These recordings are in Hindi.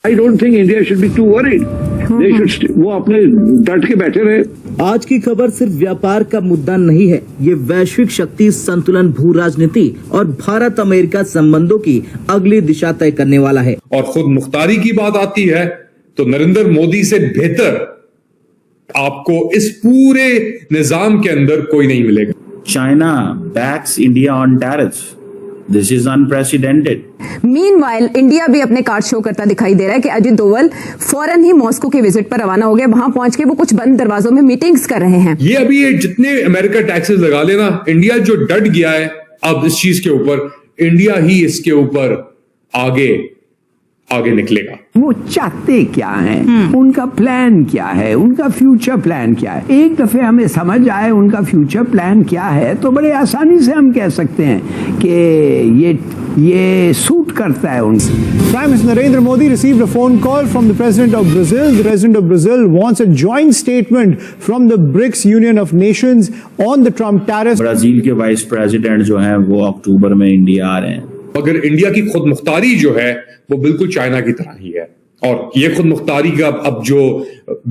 I don't think India should be too worried. They should, वो अपने डट के बैठे रहे। आज की खबर सिर्फ व्यापार का मुद्दा नहीं है, ये वैश्विक शक्ति संतुलन, भू राजनीति और भारत अमेरिका संबंधों की अगली दिशा तय करने वाला है। और खुद मुख्तारी की बात आती है तो नरेंद्र मोदी से बेहतर आपको इस पूरे निजाम के अंदर कोई नहीं मिलेगा। China backs India on tariffs. This is unprecedented. Meanwhile, India भी अपने कार्ड शो करता दिखाई दे रहा है कि अजित डोवल फौरन ही मॉस्को के विजिट पर रवाना हो गए। वहां पहुंच के वो कुछ बंद दरवाजों में मीटिंग्स कर रहे हैं। ये अभी ये जितने अमेरिका टैक्सेस लगा लेना, इंडिया जो डट गया है अब इस चीज के ऊपर, इंडिया ही इसके ऊपर आगे निकलेगा। वो चाहते क्या हैं, उनका प्लान क्या है, उनका फ्यूचर प्लान क्या है। एक दफे हमें समझ आए उनका फ्यूचर प्लान क्या है तो बड़े आसानी से हम कह सकते हैं कि ये सूट करता है उनसे। Prime Minister Narendra Modi received a phone call from the President of Brazil. The President of Brazil wants a joint statement from the BRICS Union of Nations on the Trump tariffs. Brazil के वाइस प्रेसिडेंट जो हैं वो अक्टूबर में इंडिया आ रहे हैं। मगर इंडिया की खुद मुख्तारी जो है वो बिल्कुल चाइना की तरह ही है। और ये खुद मुख्तारी का अब जो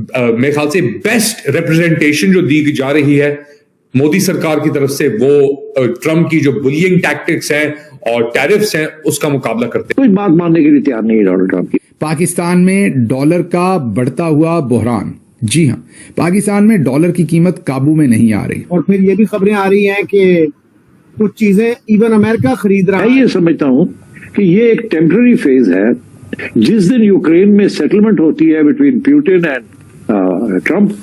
मेरे ख्याल से बेस्ट रिप्रेजेंटेशन जो दी जा रही है मोदी सरकार की तरफ से, वो ट्रम्प की जो बुलिंग टैक्टिक्स हैं और टैरिफ्स हैं उसका मुकाबला करते हैं। कोई बात मानने के लिए तैयार नहीं है डोनाल्ड ट्रम्प की। पाकिस्तान में डॉलर का बढ़ता हुआ बहरान। जी हां, पाकिस्तान में डॉलर की कीमत काबू में नहीं आ रही। और फिर ये भी खबरें आ रही हैं कि कुछ चीजें इवन अमेरिका खरीद रहा है। मैं ये समझता हूं कि ये एक टेम्पररी फेज है। जिस दिन यूक्रेन में सेटलमेंट होती है बिटवीन पुतिन एंड ट्रम्प,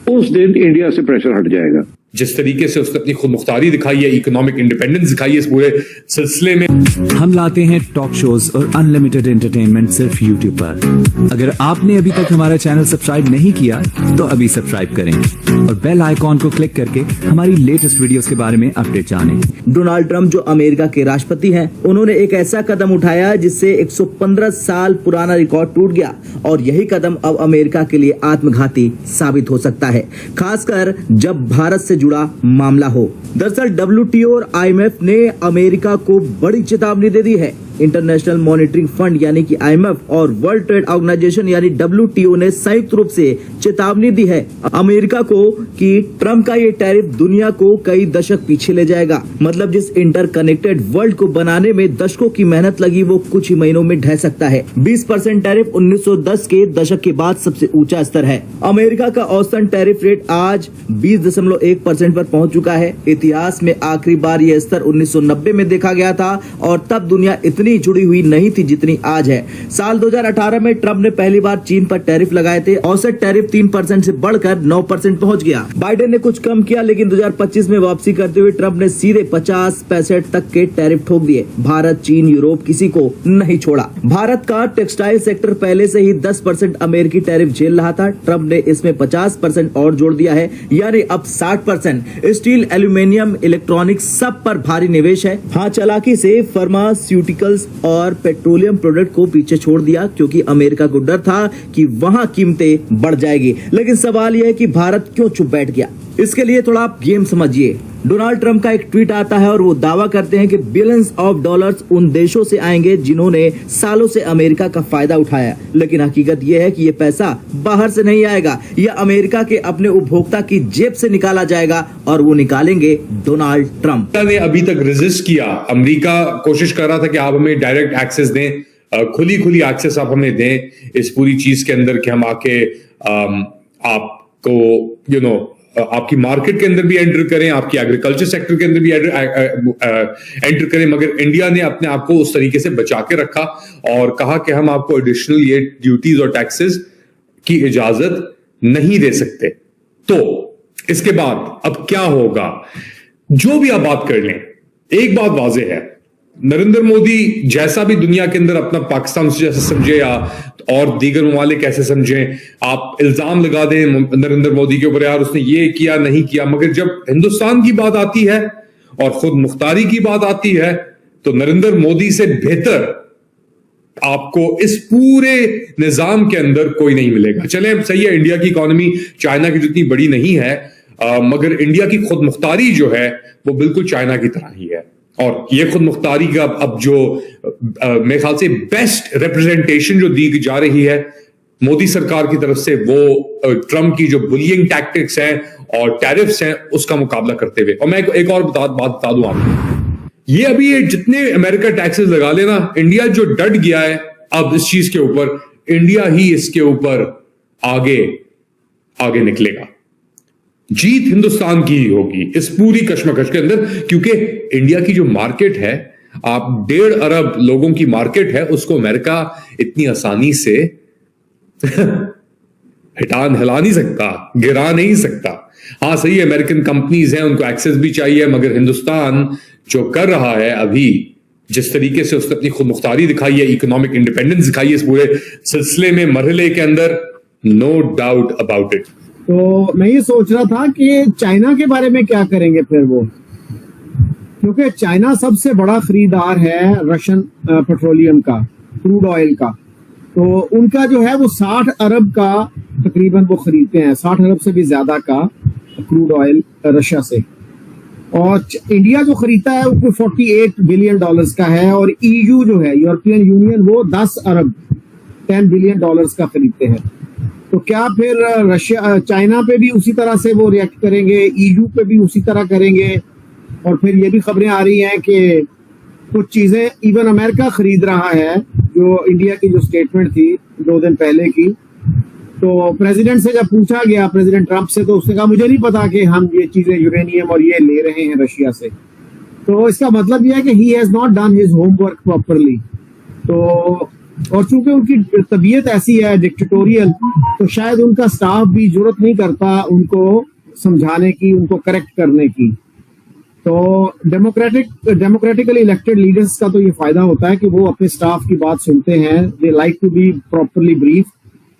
उस दिन इंडिया से प्रेशर हट जाएगा। जिस तरीके से उसने अपनी खुद मुख्तारी दिखाई है, इकोनॉमिक इंडिपेंडेंस दिखाई है इस पूरे सिलसिले में। हम लाते हैं टॉक शोज और अनलिमिटेड एंटरटेनमेंट सिर्फ YouTube पर। अगर आपने अभी तक हमारा चैनल सब्सक्राइब नहीं किया तो अभी सब्सक्राइब करें और बेल आइकॉन को क्लिक करके हमारी लेटेस्ट वीडियोस के बारे में अपडेट जानें। डोनाल्ड ट्रम्प जो अमेरिका के राष्ट्रपति हैं, उन्होंने एक ऐसा कदम उठाया जिससे 115 साल पुराना रिकॉर्ड टूट गया और यही कदम अब अमेरिका के लिए आत्मघाती साबित हो सकता है, खासकर जब भारत से जुड़ा मामला हो। दरअसल WTO और IMF ने अमेरिका को बड़ी चेतावनी दे दी है। इंटरनेशनल मॉनिटरिंग फंड यानी कि IMF और वर्ल्ड ट्रेड ऑर्गेनाइजेशन यानी WTO ने संयुक्त रूप से चेतावनी दी है अमेरिका को कि ट्रम्प का ये टैरिफ दुनिया को कई दशक पीछे ले जाएगा। मतलब जिस इंटरकनेक्टेड वर्ल्ड को बनाने में दशकों की मेहनत लगी वो कुछ ही महीनों में ढह सकता है। 20% टैरिफ 1910 के दशक के बाद सबसे ऊंचा स्तर है। अमेरिका का औसतन टैरिफ रेट आज 20.1% पर पहुंच चुका है। इतिहास में आखिरी बार यह स्तर 1990 में देखा गया था और तब दुनिया इतनी जुड़ी हुई नहीं थी जितनी आज है। साल 2018 में ट्रम्प ने पहली बार चीन पर टैरिफ लगाए थे। औसत टैरिफ 3% से बढ़कर 9% पहुंच गया। बाइडेन ने कुछ कम किया, लेकिन 2025 में वापसी करते हुए ट्रम्प ने सीधे 50% तक के टैरिफ ठोक दिए। भारत, चीन, यूरोप किसी को नहीं छोड़ा। भारत का टेक्सटाइल सेक्टर पहले से ही 10% अमेरिकी टैरिफ झेल रहा था। ट्रम्प ने इसमें 50% और जोड़ दिया है, यानी अब 60%। स्टील, एल्यूमिनियम, इलेक्ट्रॉनिक्स सब पर भारी निवेश है। हाँ, चालाकी से फार्मास्यूटिकल और पेट्रोलियम प्रोडक्ट को पीछे छोड़ दिया क्योंकि अमेरिका को डर था कि वहां कीमतें बढ़ जाएगी। लेकिन सवाल यह है कि भारत क्यों चुप बैठ गया। इसके लिए थोड़ा आप गेम समझिए। डोनाल्ड ट्रम्प का एक ट्वीट आता है और वो दावा करते हैं कि बिलियंस ऑफ डॉलर्स उन देशों से आएंगे जिन्होंने सालों से अमेरिका का फायदा उठाया। लेकिन हकीकत यह है कि ये पैसा बाहर से नहीं आएगा, यह अमेरिका के अपने उपभोक्ता की जेब से निकाला जाएगा और वो निकालेंगे डोनाल्ड ट्रम्प। ने अभी तक रेजिस्ट किया। अमेरिका कोशिश कर रहा था कि आप हमें डायरेक्ट एक्सेस दें, खुली एक्सेस आप हमें दें इस पूरी चीज के अंदर कि हम आके आपको आपकी मार्केट के अंदर भी एंटर करें, आपकी एग्रीकल्चर सेक्टर के अंदर भी एंटर करें। मगर इंडिया ने अपने आप को उस तरीके से बचा के रखा और कहा कि हम आपको एडिशनल ये ड्यूटीज और टैक्सेस की इजाजत नहीं दे सकते। तो इसके बाद अब क्या होगा, जो भी आप बात कर लें, एक बात वाज़ेह है, नरेंद्र मोदी जैसा भी दुनिया के अंदर अपना पाकिस्तान से जैसे समझे या और दीगर ममालिक कैसे समझें, आप इल्जाम लगा दें नरेंद्र मोदी के ऊपर, यार उसने ये किया नहीं किया, मगर जब हिंदुस्तान की बात आती है और खुद मुख्तारी की बात आती है तो नरेंद्र मोदी से बेहतर आपको इस पूरे निजाम के अंदर कोई नहीं मिलेगा। चले सही है, इंडिया की इकोनॉमी चाइना की जितनी बड़ी नहीं है, मगर इंडिया की खुद मुख्तारी जो है वो बिल्कुल चाइना की तरह ही है। और ये खुद मुख्तारी का अब जो मेरे ख्याल से बेस्ट रिप्रेजेंटेशन जो दी जा रही है मोदी सरकार की तरफ से, वो ट्रम्प की जो बुलियिंग टैक्टिक्स हैं और टैरिफ्स हैं उसका मुकाबला करते हुए। और मैं एक और बात बता दूं आपको, ये अभी जितने अमेरिका टैक्सेस लगा लेना, इंडिया जो डट गया है अब इस चीज के ऊपर, इंडिया ही इसके ऊपर आगे निकलेगा। जीत हिंदुस्तान की ही होगी इस पूरी कश्मकश के अंदर, क्योंकि इंडिया की जो मार्केट है, आप 1.5 अरब लोगों की मार्केट है, उसको अमेरिका इतनी आसानी से हिला नहीं सकता, गिरा नहीं सकता। हाँ सही है, अमेरिकन कंपनीज हैं, उनको एक्सेस भी चाहिए, मगर हिंदुस्तान जो कर रहा है अभी, जिस तरीके से उसने अपनी खुद मुख्तारी दिखाई है, इकोनॉमिक इंडिपेंडेंस दिखाई है इस पूरे सिलसिले में, मरहले के अंदर, नो डाउट अबाउट इट। तो मैं ये सोच रहा था कि चाइना के बारे में क्या करेंगे फिर वो, क्योंकि चाइना सबसे बड़ा खरीदार है रशियन पेट्रोलियम का, क्रूड ऑयल का। तो उनका जो है वो 60 अरब का तकरीबन वो खरीदते हैं, 60 अरब से भी ज्यादा का क्रूड ऑयल रशिया से। और इंडिया जो खरीदता है वो 48 बिलियन डॉलर्स का है, और ईयू जो है, यूरोपियन यूनियन, वो 10 अरब 10 बिलियन डॉलर्स का खरीदते हैं। तो क्या फिर रशिया चाइना पे भी उसी तरह से वो रिएक्ट करेंगे, ईयू पे भी उसी तरह करेंगे? और फिर ये भी खबरें आ रही हैं कि कुछ चीजें इवन अमेरिका खरीद रहा है, जो इंडिया की जो स्टेटमेंट थी 2 दिन पहले की। तो प्रेसिडेंट से जब पूछा गया, प्रेसिडेंट ट्रंप से, तो उसने कहा मुझे नहीं पता कि हम ये चीजें यूरेनियम और ये ले रहे हैं रशिया से। तो इसका मतलब यह है कि he has not done his homework properly. तो और चूंकि उनकी तबीयत ऐसी है डिक्टेटोरियल, तो शायद उनका स्टाफ भी जरूरत नहीं करता उनको समझाने की, उनको करेक्ट करने की। तो डेमोक्रेटिकली इलेक्टेड लीडर्स का तो ये फायदा होता है कि वो अपने स्टाफ की बात सुनते हैं, they like to be properly brief.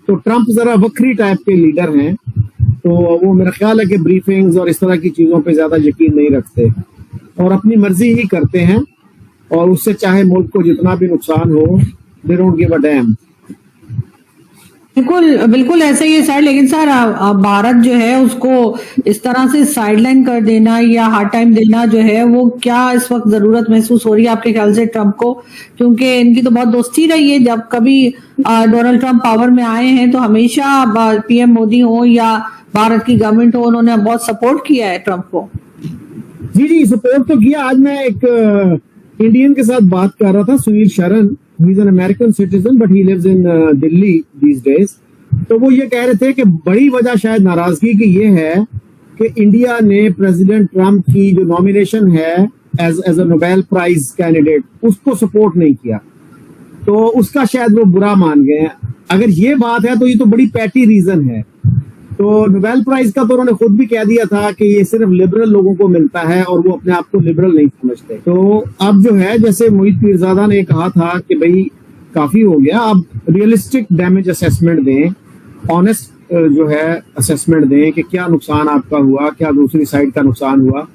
तो ट्रंप जरा वक्री टाइप के लीडर हैं, तो वो मेरा ख्याल है कि ब्रीफिंग्स और इस तरह की चीजों पे ज्यादा यकीन नहीं रखते और अपनी मर्जी ही करते हैं, और उससे चाहे मुल्क को जितना भी नुकसान हो, they don't give a dam. बिल्कुल ऐसा ही है सर। लेकिन सर भारत जो है उसको इस तरह से साइडलाइन कर देना या हार्ड टाइम देना जो है, वो क्या इस वक्त जरूरत महसूस हो रही है आपके ख्याल से ट्रंप को? क्योंकि इनकी तो बहुत दोस्ती रही है, जब कभी डोनाल्ड ट्रंप पावर में आए हैं तो हमेशा पीएम मोदी हो या भारत की गवर्नमेंट हो, उन्होंने बहुत सपोर्ट किया है ट्रंप को। जी सपोर्ट तो किया। आज मैं एक इंडियन के साथ बात कर रहा था, सुनील शरण, he is an American citizen but he lives in Delhi these days। तो वो ये कह रहे थे कि बड़ी वजह शायद नाराजगी की ये है कि इंडिया ने प्रेसिडेंट ट्रंप की जो नॉमिनेशन है as a Nobel prize candidate, उसको सपोर्ट नहीं किया, तो उसका शायद वो बुरा मान गए हैं। अगर ये बात है तो ये तो बड़ी पैटी रीजन है। तो नोबेल प्राइज का तो उन्होंने खुद भी कह दिया था कि ये सिर्फ लिबरल लोगों को मिलता है और वो अपने आप को लिबरल नहीं समझते। तो अब जो है, जैसे मोहित पीरजादा ने कहा था कि भाई काफी हो गया, अब रियलिस्टिक डैमेज असेसमेंट दें, ऑनेस्ट जो है असेसमेंट दें कि क्या नुकसान आपका हुआ, क्या दूसरी साइड का नुकसान हुआ।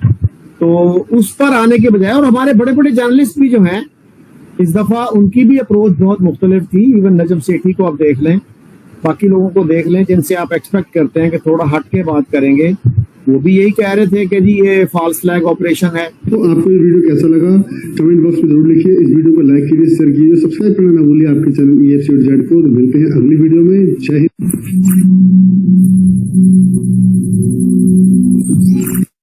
तो उस पर आने के बजाय, और हमारे बड़े बड़े जर्नलिस्ट भी जो हैं इस दफा, उनकी भी अप्रोच बहुत मुख्तलिफ थी। इवन नजम सेठी को आप देख लें, बाकी लोगों को देख लें जिनसे आप एक्सपेक्ट करते हैं कि थोड़ा हट के बात करेंगे, वो भी यही कह रहे थे कि जी ये फॉल्स फ्लैग ऑपरेशन है। तो आपको ये वीडियो कैसा लगा कमेंट बॉक्स में जरूर लिखिए। इस वीडियो को लाइक कीजिए, शेयर कीजिए, सब्सक्राइब करना ना भूलिए आपके चैनल EFC को। तो मिलते हैं अगली वीडियो में। जय हिंद।